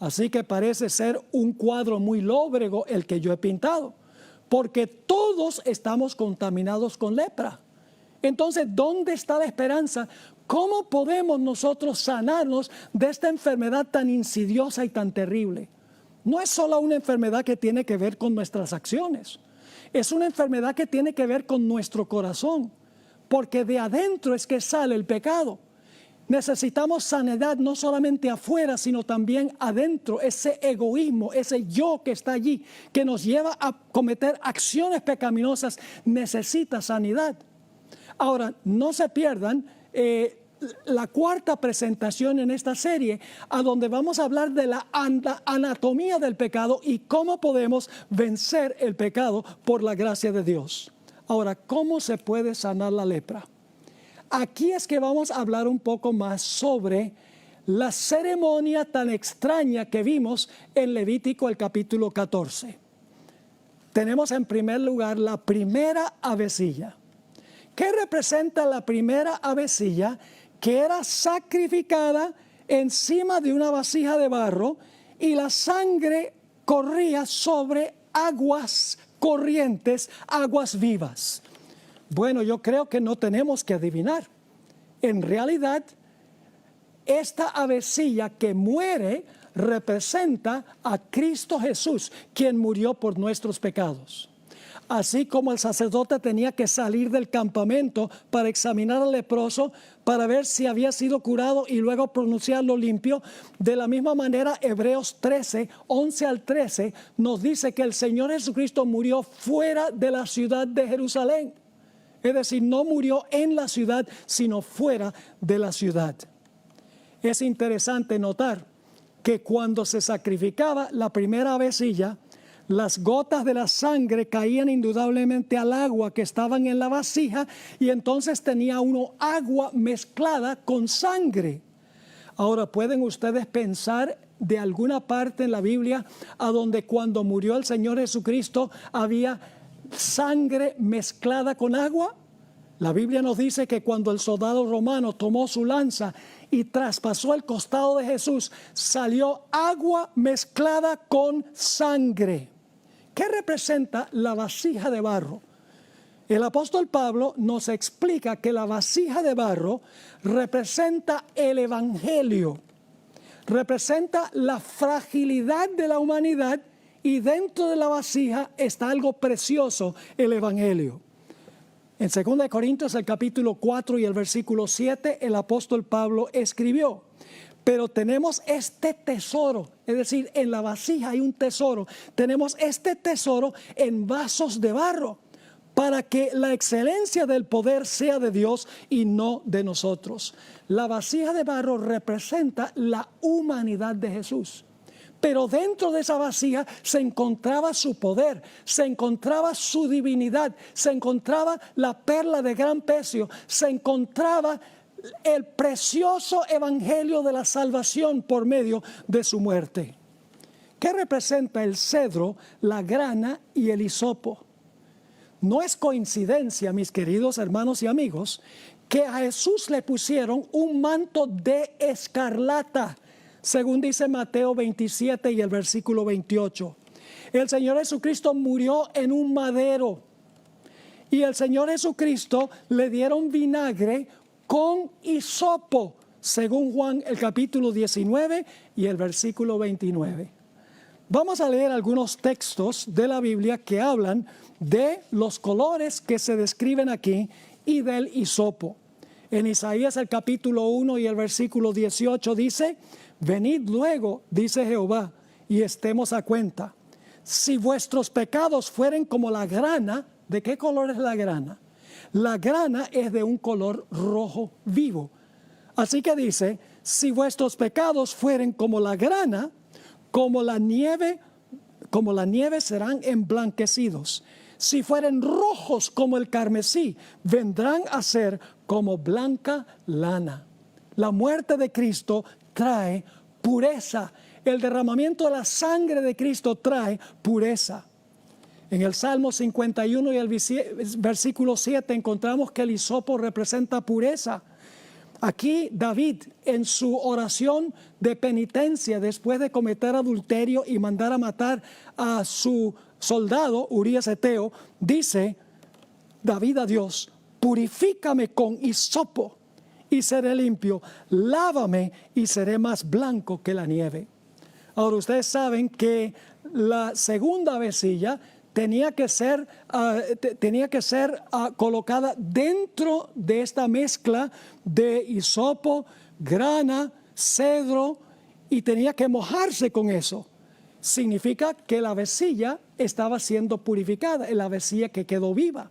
Así que parece ser un cuadro muy lóbrego el que yo he pintado, porque todos estamos contaminados con lepra. Entonces, ¿dónde está la esperanza? ¿Cómo podemos nosotros sanarnos de esta enfermedad tan insidiosa y tan terrible? No es solo una enfermedad que tiene que ver con nuestras acciones. Es una enfermedad que tiene que ver con nuestro corazón, porque de adentro es que sale el pecado. Necesitamos sanidad no solamente afuera, sino también adentro. Ese egoísmo, ese yo que está allí, que nos lleva a cometer acciones pecaminosas, necesita sanidad. Ahora, no se pierdan la cuarta presentación en esta serie, a donde vamos a hablar de la anatomía del pecado y cómo podemos vencer el pecado por la gracia de Dios. Ahora, ¿cómo se puede sanar la lepra? Aquí es que vamos a hablar un poco más sobre la ceremonia tan extraña que vimos en Levítico el capítulo 14. Tenemos en primer lugar la primera avecilla. ¿Qué representa la primera avecilla? Que era sacrificada encima de una vasija de barro y la sangre corría sobre aguas corrientes, aguas vivas. Bueno, yo creo que no tenemos que adivinar. En realidad, esta avecilla que muere representa a Cristo Jesús, quien murió por nuestros pecados. Así como el sacerdote tenía que salir del campamento para examinar al leproso, para ver si había sido curado y luego pronunciarlo limpio, de la misma manera Hebreos 13, 11 al 13, nos dice que el Señor Jesucristo murió fuera de la ciudad de Jerusalén. Es decir, no murió en la ciudad, sino fuera de la ciudad. Es interesante notar que cuando se sacrificaba la primera avecilla, las gotas de la sangre caían indudablemente al agua que estaban en la vasija y entonces tenía uno agua mezclada con sangre. Ahora, ¿pueden ustedes pensar de alguna parte en la Biblia a donde cuando murió el Señor Jesucristo había sangre mezclada con agua? La Biblia nos dice que cuando el soldado romano tomó su lanza y traspasó el costado de Jesús, salió agua mezclada con sangre. ¿Qué representa la vasija de barro? El apóstol Pablo nos explica que la vasija de barro representa el evangelio, representa la fragilidad de la humanidad y dentro de la vasija está algo precioso, el evangelio. En 2 Corintios el capítulo 4 y el versículo 7 el apóstol Pablo escribió: pero tenemos este tesoro, es decir, en la vasija hay un tesoro. Tenemos este tesoro en vasos de barro, para que la excelencia del poder sea de Dios y no de nosotros. La vasija de barro representa la humanidad de Jesús. Pero dentro de esa vasija se encontraba su poder, se encontraba su divinidad, se encontraba la perla de gran precio, se encontraba el precioso evangelio de la salvación por medio de su muerte. ¿Qué representa el cedro, la grana y el hisopo? No es coincidencia, mis queridos hermanos y amigos, que a Jesús le pusieron un manto de escarlata, según dice Mateo 27 y el versículo 28. El Señor Jesucristo murió en un madero y el Señor Jesucristo le dieron vinagre con hisopo, según Juan el capítulo 19 y el versículo 29. Vamos a leer algunos textos de la Biblia que hablan de los colores que se describen aquí y del hisopo. En Isaías el capítulo 1 y el versículo 18 dice: venid luego, dice Jehová, y estemos a cuenta. Si vuestros pecados fueren como la grana, ¿de qué color es la grana? La grana es de un color rojo vivo. Así que dice: si vuestros pecados fueren como la grana, como la nieve serán emblanquecidos. Si fueren rojos como el carmesí, vendrán a ser como blanca lana. La muerte de Cristo trae pureza. El derramamiento de la sangre de Cristo trae pureza. En el Salmo 51 y el versículo 7 encontramos que el hisopo representa pureza. Aquí David, en su oración de penitencia después de cometer adulterio y mandar a matar a su soldado Urías Eteo, dice David a Dios: purifícame con hisopo y seré limpio, lávame y seré más blanco que la nieve. Ahora, ustedes saben que la segunda avecilla tenía que ser colocada dentro de esta mezcla de hisopo, grana, cedro, y tenía que mojarse con eso. Significa que la avecilla estaba siendo purificada, la avecilla que quedó viva.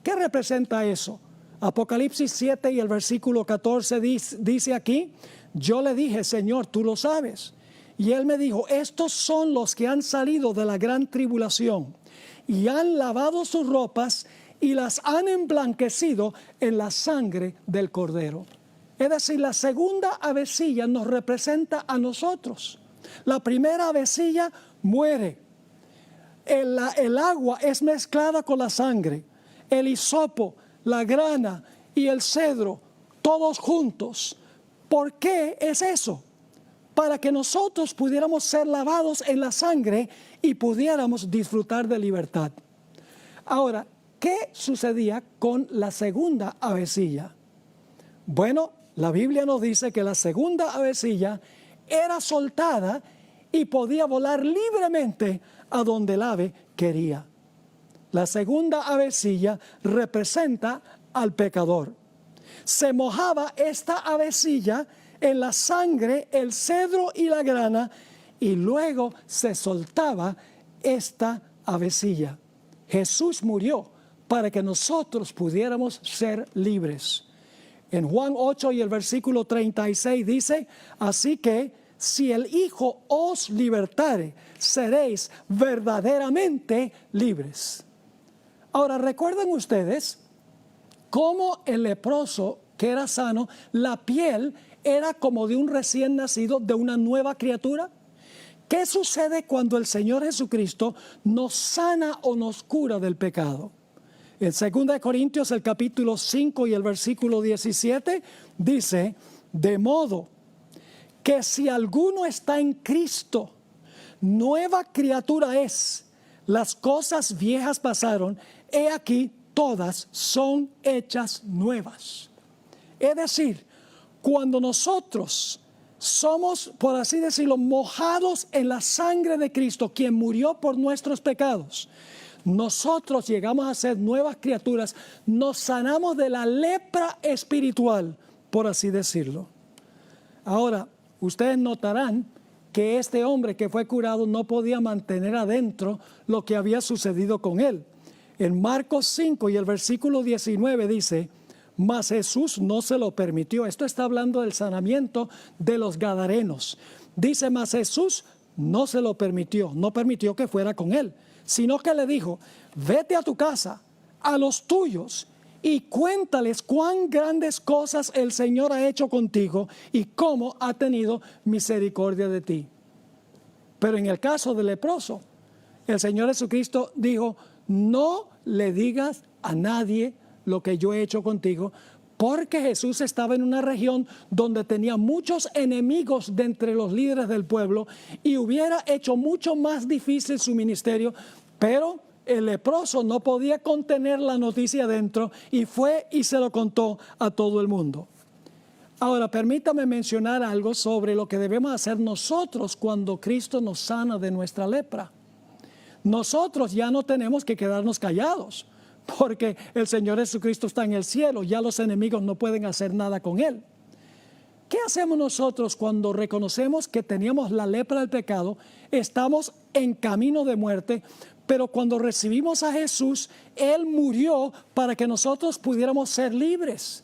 ¿Qué representa eso? Apocalipsis 7 y el versículo 14 dice aquí: yo le dije, Señor, tú lo sabes. Y él me dijo: estos son los que han salido de la gran tribulación y han lavado sus ropas y las han emblanquecido en la sangre del Cordero. Es decir, la segunda avecilla nos representa a nosotros. La primera avecilla muere. El agua es mezclada con la sangre. El hisopo, la grana y el cedro, todos juntos. ¿Por qué es eso? Para que nosotros pudiéramos ser lavados en la sangre y pudiéramos disfrutar de libertad. Ahora, ¿qué sucedía con la segunda avecilla? Bueno, la Biblia nos dice que la segunda avecilla era soltada y podía volar libremente a donde el ave quería. La segunda avecilla representa al pecador. Se mojaba esta avecilla en la sangre, el cedro y la grana, y luego se soltaba esta avecilla. Jesús murió para que nosotros pudiéramos ser libres. En Juan 8 y el versículo 36 dice, así que si el Hijo os libertare, seréis verdaderamente libres. Ahora, ¿recuerdan ustedes cómo el leproso que era sano, la piel era como de un recién nacido, de una nueva criatura? ¿Qué sucede cuando el Señor Jesucristo nos sana o nos cura del pecado? En 2 Corintios, el capítulo 5 y el versículo 17, dice, de modo que si alguno está en Cristo, nueva criatura es. Las cosas viejas pasaron, he aquí todas son hechas nuevas. Es decir, cuando nosotros somos, por así decirlo, mojados en la sangre de Cristo, quien murió por nuestros pecados, nosotros llegamos a ser nuevas criaturas, nos sanamos de la lepra espiritual, por así decirlo. Ahora, ustedes notarán que este hombre que fue curado no podía mantener adentro lo que había sucedido con él. En Marcos 5 y el versículo 19 dice, mas Jesús no se lo permitió. Esto está hablando del sanamiento de los gadarenos. Dice, mas Jesús no se lo permitió, no permitió que fuera con él, sino que le dijo, vete a tu casa, a los tuyos, y cuéntales cuán grandes cosas el Señor ha hecho contigo y cómo ha tenido misericordia de ti. Pero en el caso del leproso, el Señor Jesucristo dijo, no le digas a nadie lo que yo he hecho contigo, porque Jesús estaba en una región donde tenía muchos enemigos de entre los líderes del pueblo y hubiera hecho mucho más difícil su ministerio, pero el leproso no podía contener la noticia dentro y fue y se lo contó a todo el mundo. Ahora, permítame mencionar algo sobre lo que debemos hacer nosotros cuando Cristo nos sana de nuestra lepra. Nosotros ya no tenemos que quedarnos callados, porque el Señor Jesucristo está en el cielo, ya los enemigos no pueden hacer nada con Él. ¿Qué hacemos nosotros cuando reconocemos que teníamos la lepra del pecado, estamos en camino de muerte, pero cuando recibimos a Jesús, Él murió para que nosotros pudiéramos ser libres?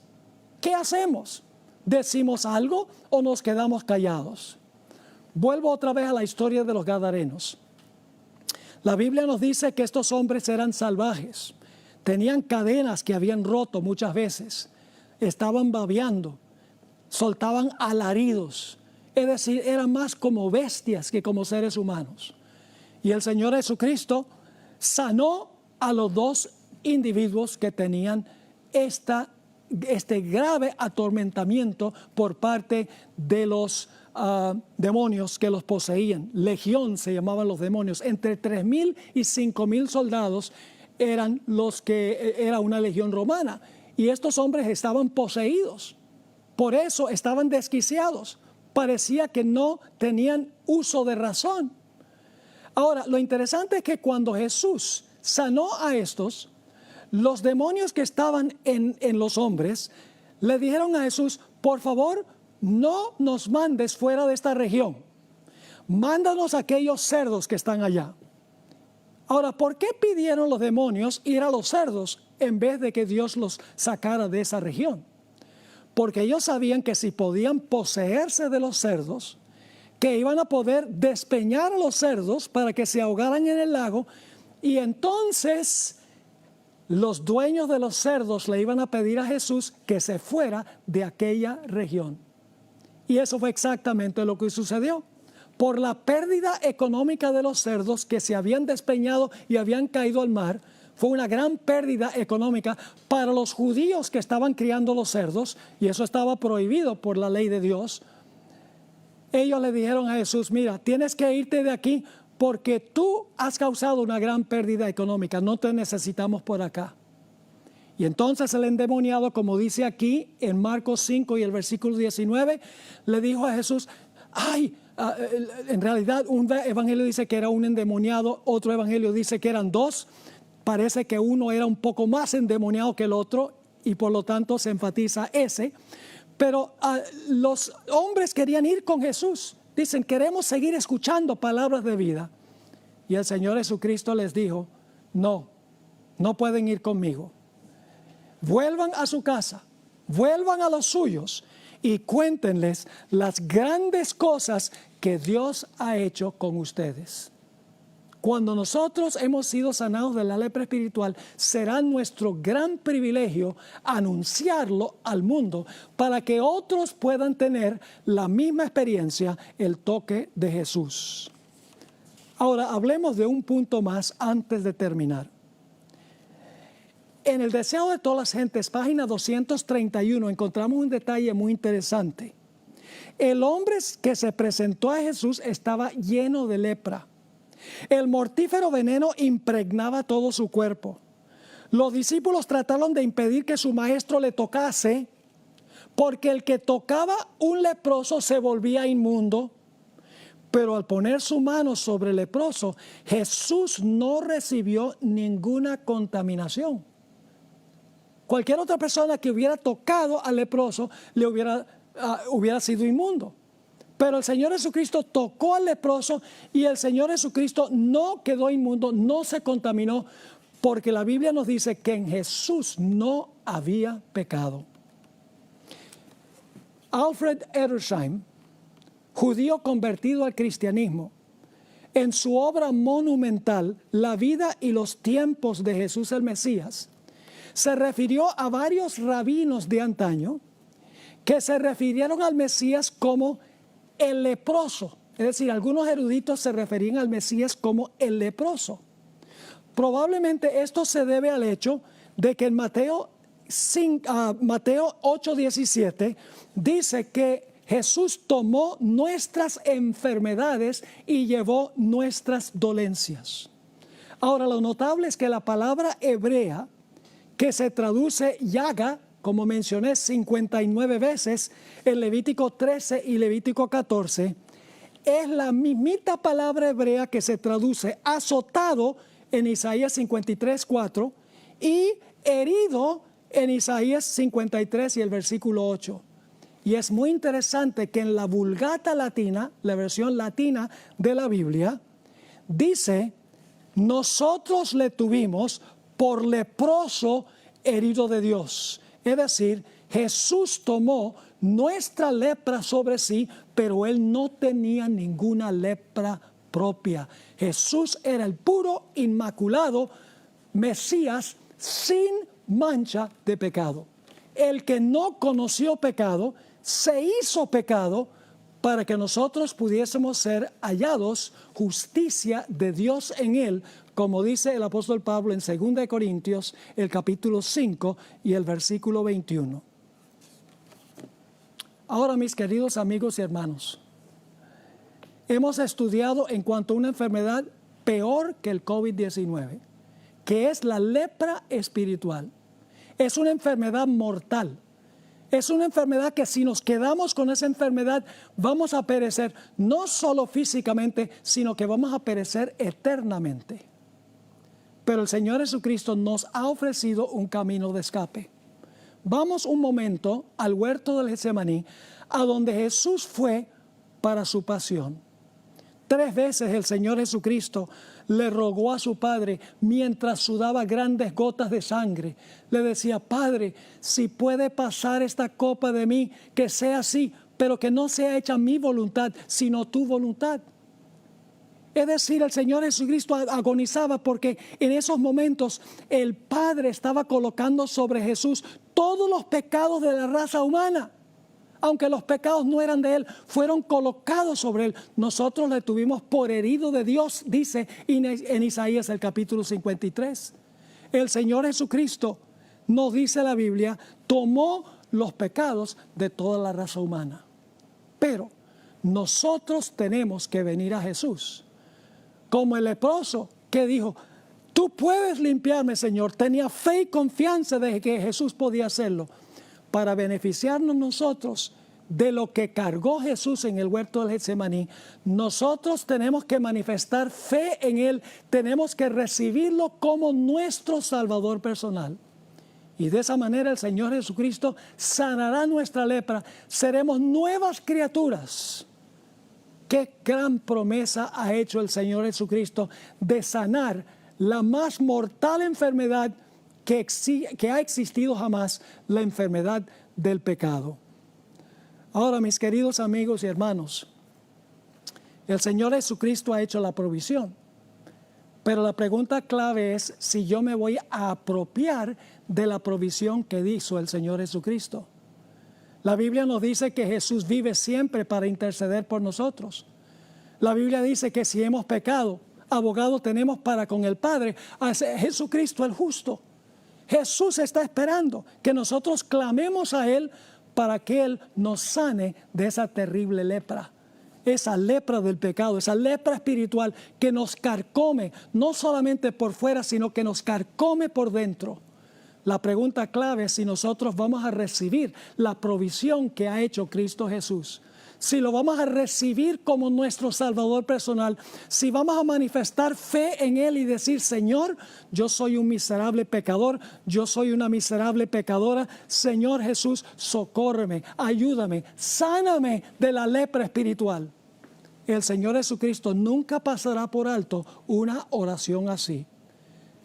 ¿Qué hacemos? ¿Decimos algo o nos quedamos callados? Vuelvo otra vez a la historia de los gadarenos. La Biblia nos dice que estos hombres eran salvajes, tenían cadenas que habían roto muchas veces, estaban babeando, soltaban alaridos, es decir, eran más como bestias que como seres humanos. Y el Señor Jesucristo sanó a los dos individuos que tenían este grave atormentamiento por parte de los demonios que los poseían. Legión se llamaban los demonios. Entre 3,000 y 5,000 soldados eran los que era una legión romana. Y estos hombres estaban poseídos. Por eso estaban desquiciados. Parecía que no tenían uso de razón. Ahora, lo interesante es que cuando Jesús sanó a estos, los demonios que estaban en los hombres le dijeron a Jesús, por favor, no nos mandes fuera de esta región. Mándanos a aquellos cerdos que están allá. Ahora, ¿por qué pidieron los demonios ir a los cerdos en vez de que Dios los sacara de esa región? Porque ellos sabían que si podían poseerse de los cerdos, que iban a poder despeñar a los cerdos para que se ahogaran en el lago y entonces los dueños de los cerdos le iban a pedir a Jesús que se fuera de aquella región. Y eso fue exactamente lo que sucedió. Por la pérdida económica de los cerdos que se habían despeñado y habían caído al mar, fue una gran pérdida económica para los judíos que estaban criando los cerdos, y eso estaba prohibido por la ley de Dios. Ellos le dijeron a Jesús: mira, tienes que irte de aquí porque tú has causado una gran pérdida económica, no te necesitamos por acá. Y entonces el endemoniado, como dice aquí en Marcos 5 y el versículo 19, le dijo a Jesús: en realidad un evangelio dice que era un endemoniado, otro evangelio dice que eran dos. Parece que uno era un poco más endemoniado que el otro y por lo tanto se enfatiza ese. Pero los hombres querían ir con Jesús. Dicen: queremos seguir escuchando palabras de vida. Y el Señor Jesucristo les dijo: no pueden ir conmigo. Vuelvan a su casa, vuelvan a los suyos y cuéntenles las grandes cosas que Dios ha hecho con ustedes. Cuando nosotros hemos sido sanados de la lepra espiritual, será nuestro gran privilegio anunciarlo al mundo para que otros puedan tener la misma experiencia, el toque de Jesús. Ahora, hablemos de un punto más antes de terminar. En el Deseo de todas las gentes, página 231, encontramos un detalle muy interesante. El hombre que se presentó a Jesús estaba lleno de lepra. El mortífero veneno impregnaba todo su cuerpo. Los discípulos trataron de impedir que su maestro le tocase, porque el que tocaba un leproso se volvía inmundo. Pero al poner su mano sobre el leproso, Jesús no recibió ninguna contaminación. Cualquier otra persona que hubiera tocado al leproso hubiera sido inmundo. Pero el Señor Jesucristo tocó al leproso y el Señor Jesucristo no quedó inmundo, no se contaminó, porque la Biblia nos dice que en Jesús no había pecado. Alfred Edersheim, judío convertido al cristianismo, en su obra monumental, La vida y los tiempos de Jesús el Mesías, se refirió a varios rabinos de antaño que se refirieron al Mesías como el leproso. Es decir, algunos eruditos se referían al Mesías como el leproso. Probablemente esto se debe al hecho de que en Mateo 8:17 dice que Jesús tomó nuestras enfermedades y llevó nuestras dolencias. Ahora, lo notable es que la palabra hebrea, que se traduce llaga, como mencioné 59 veces en Levítico 13 y Levítico 14, es la mismita palabra hebrea que se traduce azotado en Isaías 53:4 y herido en Isaías 53 y el versículo 8. Y es muy interesante que en la Vulgata latina, la versión latina de la Biblia, dice: nosotros le tuvimos por leproso herido de Dios. Es decir, Jesús tomó nuestra lepra sobre sí, pero Él no tenía ninguna lepra propia. Jesús era el puro, inmaculado Mesías sin mancha de pecado. El que no conoció pecado, se hizo pecado para que nosotros pudiésemos ser hallados justicia de Dios en Él, como dice el apóstol Pablo en 2 Corintios, el capítulo 5 y el versículo 21. Ahora, mis queridos amigos y hermanos, hemos estudiado en cuanto a una enfermedad peor que el COVID-19, que es la lepra espiritual. Es una enfermedad mortal. Es una enfermedad que si nos quedamos con esa enfermedad vamos a perecer, no solo físicamente, sino que vamos a perecer eternamente. Pero el Señor Jesucristo nos ha ofrecido un camino de escape. Vamos un momento al huerto del Getsemaní, a donde Jesús fue para su pasión. 3 veces el Señor Jesucristo le rogó a su Padre mientras sudaba grandes gotas de sangre. Le decía: Padre, si puede pasar esta copa de mí, que sea así, pero que no sea hecha mi voluntad, sino tu voluntad. Es decir, el Señor Jesucristo agonizaba porque en esos momentos el Padre estaba colocando sobre Jesús todos los pecados de la raza humana. Aunque los pecados no eran de Él, fueron colocados sobre Él. Nosotros le tuvimos por herido de Dios, dice en Isaías el capítulo 53. El Señor Jesucristo, nos dice la Biblia, tomó los pecados de toda la raza humana. Pero nosotros tenemos que venir a Jesús. Como el leproso que dijo, tú puedes limpiarme, Señor. Tenía fe y confianza de que Jesús podía hacerlo. Para beneficiarnos nosotros de lo que cargó Jesús en el huerto del Getsemaní, nosotros tenemos que manifestar fe en Él, tenemos que recibirlo como nuestro Salvador personal. Y de esa manera el Señor Jesucristo sanará nuestra lepra, seremos nuevas criaturas. Qué gran promesa ha hecho el Señor Jesucristo de sanar la más mortal enfermedad que ha existido jamás, la enfermedad del pecado. Ahora, mis queridos amigos y hermanos, el Señor Jesucristo ha hecho la provisión, pero la pregunta clave es si yo me voy a apropiar de la provisión que hizo el Señor Jesucristo. La Biblia nos dice que Jesús vive siempre para interceder por nosotros. La Biblia dice que si hemos pecado, abogado tenemos para con el Padre, a Jesucristo el justo. Jesús está esperando que nosotros clamemos a Él para que Él nos sane de esa terrible lepra. Esa lepra del pecado, esa lepra espiritual que nos carcome, no solamente por fuera, sino que nos carcome por dentro. La pregunta clave es si nosotros vamos a recibir la provisión que ha hecho Cristo Jesús. Si lo vamos a recibir como nuestro Salvador personal, si vamos a manifestar fe en Él y decir, Señor, yo soy un miserable pecador, yo soy una miserable pecadora, Señor Jesús, socórreme, ayúdame, sáname de la lepra espiritual. El Señor Jesucristo nunca pasará por alto una oración así.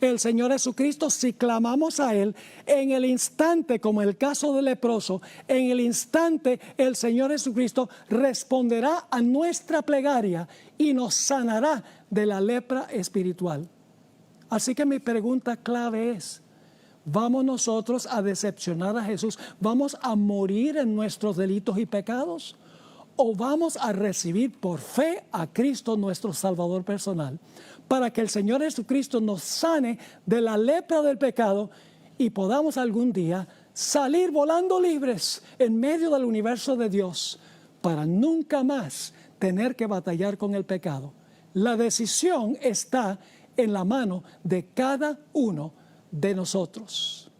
El Señor Jesucristo, si clamamos a Él, en el instante, como en el caso del leproso, en el instante el Señor Jesucristo responderá a nuestra plegaria y nos sanará de la lepra espiritual. Así que mi pregunta clave es, ¿vamos nosotros a decepcionar a Jesús? ¿Vamos a morir en nuestros delitos y pecados? ¿O vamos a recibir por fe a Cristo nuestro Salvador personal? Para que el Señor Jesucristo nos sane de la lepra del pecado y podamos algún día salir volando libres en medio del universo de Dios para nunca más tener que batallar con el pecado. La decisión está en la mano de cada uno de nosotros.